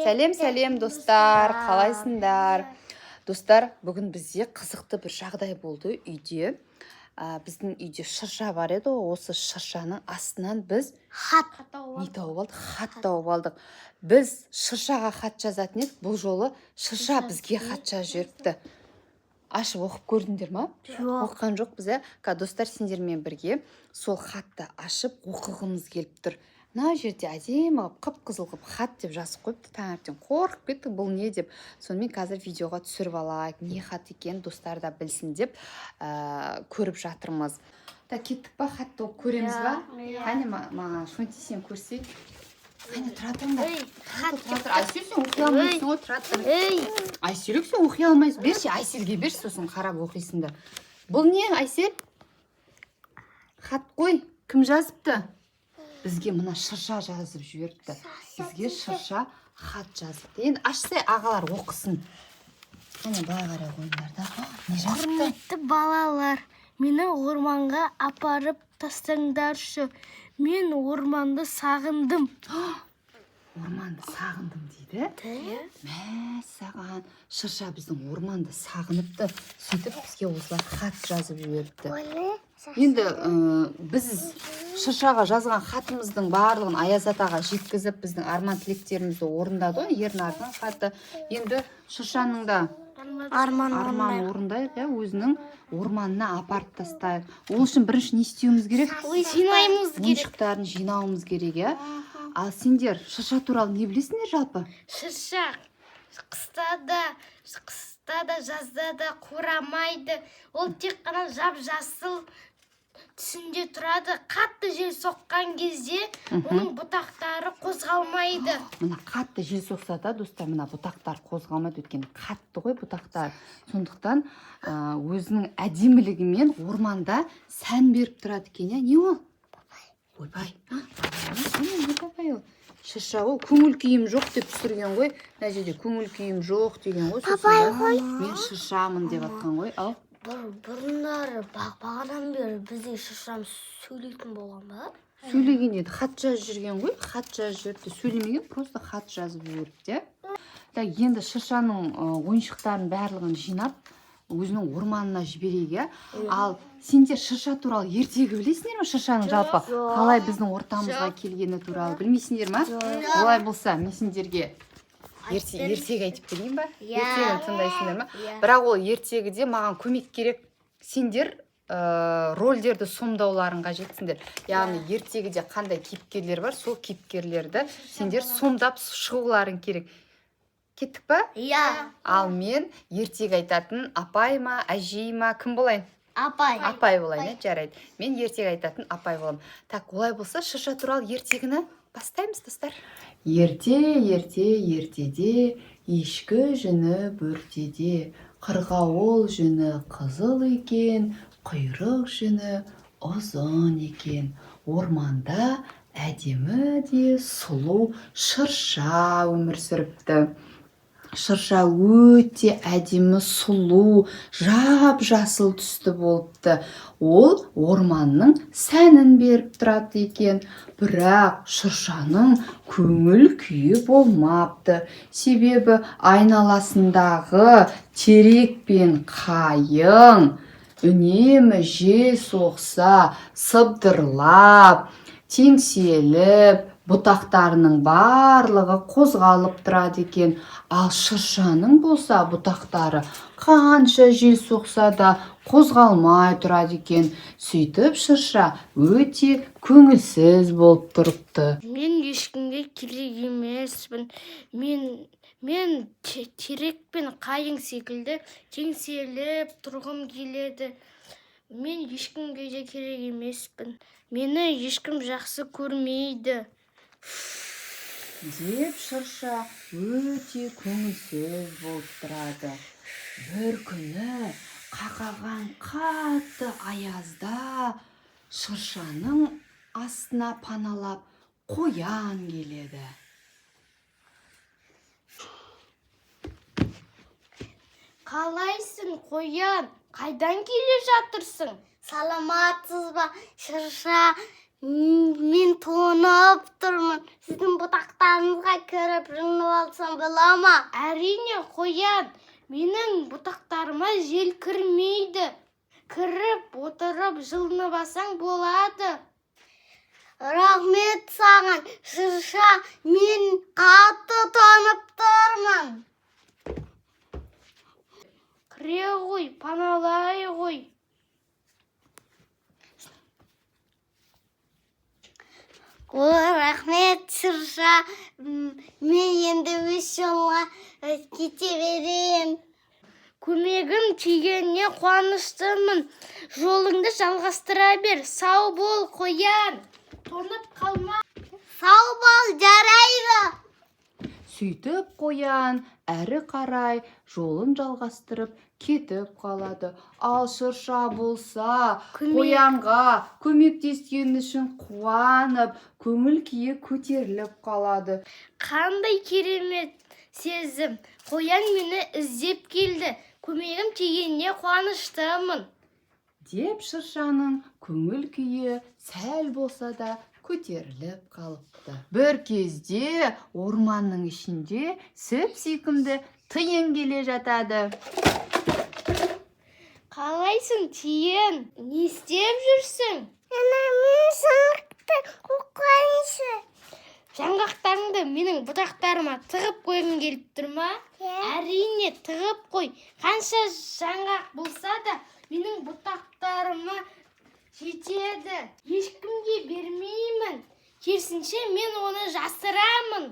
Сәлем достар, қалайсыңдар? Достар, бүгін бізде қызықты бір жағдай болды үйде. Біздің үйде шырша бар еді, осы шыршаның астынан біз хат тауып алдық? Хат тауып алдық. Біз шыршаға хат жазатын едік, бұл жолы шырша бізге хат жазып жіберіпті. Ашып оқып көрдіңдер ма? Оқыған жоқ біз. Достар, сендермен бірге сол хатты ашып оқығымыз келіп тұр. Мына жерде әдемі қып-қызыл қып хат деп жазып қойыпты. Таңертең қорқып кеттік, бұл не деп. Сонымен қазір видеоға түсіріп алайық, не хат екен достар да білсін деп көріп жатырмыз. Кеттік па, хатты оқып көреміз ба? Қане маған Шонти сен көрсей. Қане тұра тұрыңдар. Айсел, сен оқи алмайсың ғой, тұра тұр. Айсел, сен оқи алмайсың. Берші, Айселге берші, сосын қарап оқисыңдар. Бұл не, Айсел? Хат қой, кім жазыпты? Бізге мына шырша жазып жіберіпті. Бізге шырша хат жазыпты. Енді ашсай ағалар оқысын. Қане былай қарай қойыңдар да. Не жазыпты? Құрметті балалар, мені орманға апарып тастаңдаршы. Мен орманды сағындым. Орманды сағындым дейді. Мә, саған шырша біздің орманды сағыныпты. Сөйтіп бізге осылай хат жазып жіберіпті. Енді біз шыршаға жазған хатымыздың барлығын Аяз атаға жеткізіп, біздің арман тілектерімізді орындады. Ернардың хаты. Енді шыршаның да арман орындайық, өзінің орманына апарып тастайық. Ол үшін бірінші не істеуіміз керек? Ойыншықтарын жинауымыз керек. Ал сендер шырша туралы не білесіңдер жалпы? Шырша қыста да жазда да қурамайды. Ол тек қана жап-жасыл түсінде тұрады. Қатты жел соққан кезде оның бұтақтары қозғалмайды. Мына қатты жел соқса да, достар, мына бұтақтар қозғалмайды, өйткені қатты ғой бұтақтар. Сондықтан өзінің әдемілігімен орманда сән беріп тұрады екен. Не ол? Ойбай. Шырша ол көңіл күйім жоқ деп түсірген ғой. Мына жерде көңіл күйім жоқ деген ғой. Мен шыршамын деп атқан ғой. Ал бұрындары бағанадан бері біздің шыршамыз сөйлейтін болған ба? Сөйлеген еді, хат жазып жүрген ғой. Хат жазып жүріпті, сөйлемеген, просто хат жазып жүріпті. Енді шыршаның ойыншықтарын барлығын жинап, өзінің орманына жіберейік. Ал сендер шырша туралы ертегі білесіңдер ме? Шыршаның жалпы қалай біздің ортамызға келгені туралы білмейсіңдер ме? Олай болса, мен сендерге ертегі айтып берейін ба? Ертегін тыңдайсыңдар ма? Бірақ ол ертегіде маған көмек керек. Сендер рөлдерді сомдауларын қажетсіңдер. Яғни ертегіде қандай кейіпкерлер бар, сол кейіпкерлерді сендер сомдап шығуларың керек. Кеттік па? Ал мен ертегі айтатын апай ма, әжей ма, кім болайын? Апай болайын, жарайды. Мен ертегі айтатын апай боламын. Олай болса, шырша туралы ертегіні бастаймыз, достар. Ертеде, ешкі жүні бөртеде, қырғауыл жүні қызыл екен, құйрық жүні ұзын екен. Орманда әдемі де сұлу шырша өмір сүріпті. Шырша өте әдемі сұлу, жап-жасыл түсті болыпты. Ол орманның сәнін беріп тұрады екен. Бірақ шыршаның көңіл күйі болмапты. Себебі айналасындағы терек пен қайың үнемі жел соқса, сыбдырлап, теңселіп, бұтақтарының барлығы қозғалып тұрады екен. Ал шыршаның болса бұтақтары қанша жел соқса да қозғалмай тұрады екен. Сөйтіп шырша өте көңілсіз болып тұрыпты. Мен ешкімге керек емеспін. Мен терек пен қайың секілді теңселіп тұрғым келеді. Мен ешкімге де керек емеспін. Мені ешкім жақсы көрмейді. Деп шырша өте көңілсіз болып тұрады. Бір күні қақаған қатты аязда шыршаның астына паналап қоян келеді. Қалайсың, қоян? Қайдан келе жатырсың? Саламатсыз ба, шырша? Мен тоңып тұрмын. Сіздің бұтақтарыңызға кіріп жынып алсам бола ма? Әрине, қоян. Менің бұтақтарыма жел кірмейді. Кіріп отырып жылынып алсаң болады. Рахмет саған, шырша, мен қатты тоңып тұрмын. Кіре ғой, паналай ғой. Рахмет, шырша, мен енді өз жолға кете берейін. Көмегім тигеніне қуаныштымын. Жолыңды жалғастыра бер. Сау бол, қоян. Тоңып қалма. Сау бол, жарайды. Сөйтіп қоян әрі қарай жолын жалғастырып кетіп қалады. Ал шырша болса қоянға көмектескені үшін қуанып, көңіл күйі көтеріліп қалады. Қандай керемет сезім. Қоян мені іздеп келді. Көмегім тигеніне қуаныштымын. Деп шыршаның көңіл күйі сәл болса да көтеріліп қалыпты. Бір кезде орманның ішінде сүп-сүйкімді тиын келе жатады. Қалайсың, тиын? Не істеп жүрсің? Мен жаңғақты қоқайыншы. Жаңғақтарыңды менің бұтақтарыма тығып қойғың келіп тұр ма? Әрине, тығып қой. Қанша жаңғақ болса да менің бұтақтарыма жетеді. Ешкімге бермеймін. Керісінше мен оны жасырамын.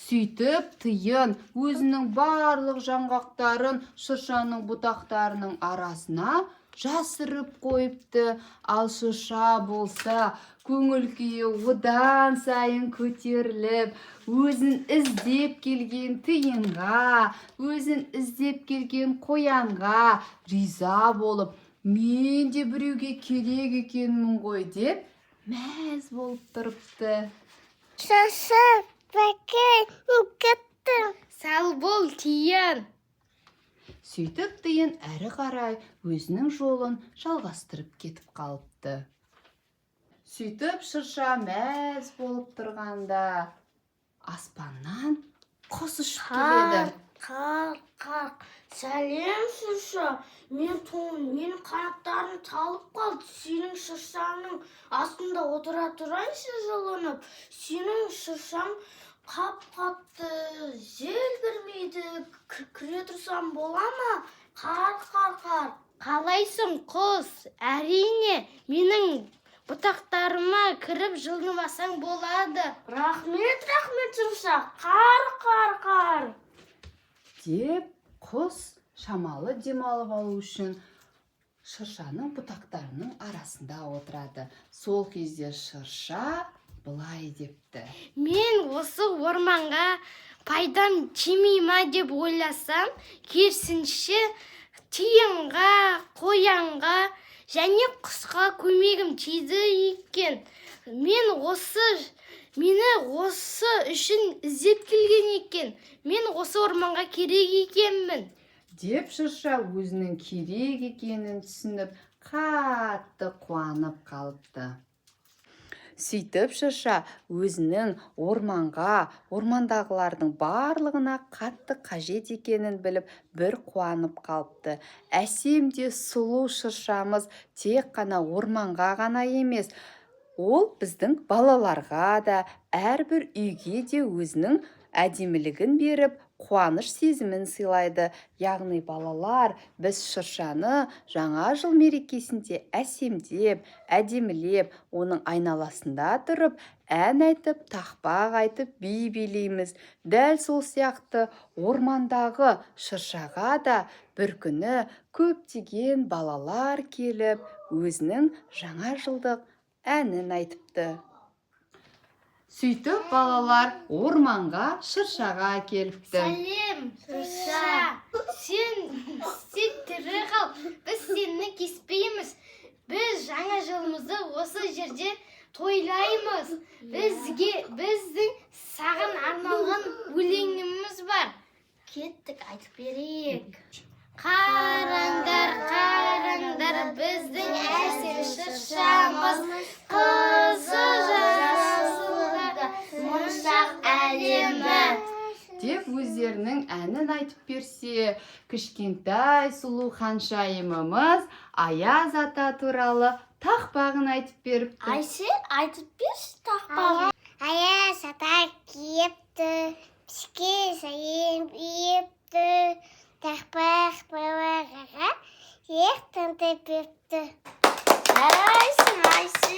Сөйтіп тиын өзінің барлық жаңғақтарын шыршаның бұтақтарының арасына жасырып қойыпты. Ал шырша болса көңіл күйі одан сайын көтеріліп, өзін іздеп келген тиынға, өзін іздеп келген қоянға риза болып, мен де біреуге керек екенмін ғой деп мәз болып тұрыпты. Шырша, бәкей, кеттім. Сау бол, тиын. Сөйтіп тиын әрі қарай өзінің жолын жалғастырып кетіп қалыпты. Сөйтіп шырша мәз болып тұрғанда аспаннан құс ұшып келеді. Қақ. Сәлем, шырша. Мен қанаттарым талып қалды. Сенің шыршаның астында отыра тұрайыншы жылынып. Сенің шыршаң қап-қатты, жел кірмейді. Кіре тұрсам бола ма? Қар. Қалайсың, құс? Әрине, менің бұтақтарыма кіріп жылынып алсаң болады. Рахмет, шырша. Қар. Деп құс шамалы демалып алу үшін шыршаның бұтақтарының арасында отырады. Сол кезде шырша былай депті. Мен осы орманға пайдам тимей ма деп ойласам, керісінше тиынға, қоянға және құсқа көмегім тиді екен. Мені осы үшін іздеп келген екен. Мен осы орманға керек екенмін. Деп шырша өзінің керек екенін түсініп, қатты қуанып қалыпты. Сөйтіп шырша өзінің ормандағылардың барлығына қатты қажет екенін біліп, бір қуанып қалыпты. Әсем де сұлу шыршамыз тек қана орманға ғана емес, ол біздің балаларға да, әрбір үйге де өзінің әдемілігін беріп, қуаныш сезімін сыйлайды. Яғни балалар, біз шыршаны жаңа жыл мерекесінде әсемдеп, әдемілеп, оның айналасында тұрып, ән айтып, тақпақ айтып, би билейміз. Дәл сол сияқты ормандағы шыршаға да бір күні көптеген балалар келіп, өзінің жаңа жылдық әнін айтыпты. Сөйтіп балалар орманға шыршаға келіпті. Сәлем, шырша. Сен тірі қал. Біз сені кеспейміз. Біз жаңа жылымызды осы жерде тойлаймыз. Біздің саған арналған өлеңіміз бар. Кеттік, айтып берейік. Қараңдар, біздің әсем шыршамыз. әнін айтып берсе, кішкентай сұлу ханшайымымыз Аяз ата туралы тақпағын айтып беріпті. Айше, айтып берші тақпағын. Аяз ата киіпті, бізге сайын бейіпті, тақпақ балаға ектіңді беріпті. Жарайсың, Айше.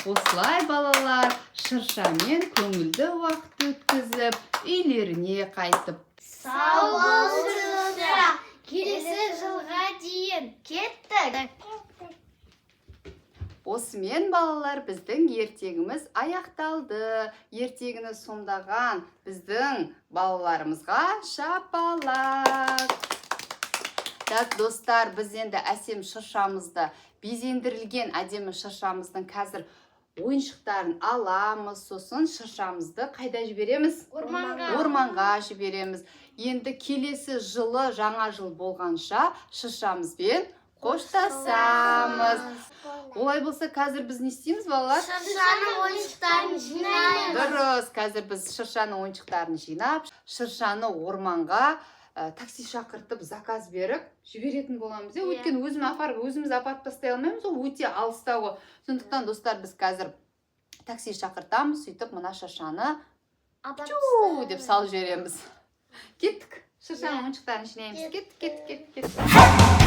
Осылай балалар шыршамен көңілді уақыт өткізіп, үйлеріне қайтып. Сау болыңыздар. Келесі жылға дейін кеттік. Осымен балалар біздің ертегіміз аяқталды. Ертегіні сомдаған біздің балаларымызға шапалақ. Так, достар, біз енді әсем шыршамызды, безендірілген әдемі шыршамыздың қазір ойыншықтарын аламыз, сосын шыршамызды қайда жібереміз? Орманға жібереміз. Енді келесі жылы жаңа жыл болғанша шыршамызбен қоштасамыз. Олай болса, қазір біз не істейміз, балалар? Шыршаның ойыншықтарын жинаймыз. Дұрыс, қазір біз шыршаның ойыншықтарын жинап, шыршаны орманға такси шақыртып, заказ беріп, жіберетін боламыз. Өйткені өзіміз апарып тастай алмаймыз, ол өте алыстау. Сондықтан, достар, біз қазір такси шақыртамыз, сөйтіп мына шыршаны деп салып жібереміз. Кеттік. Шыршаның ойыншықтарын жинаймыз. Кеттік.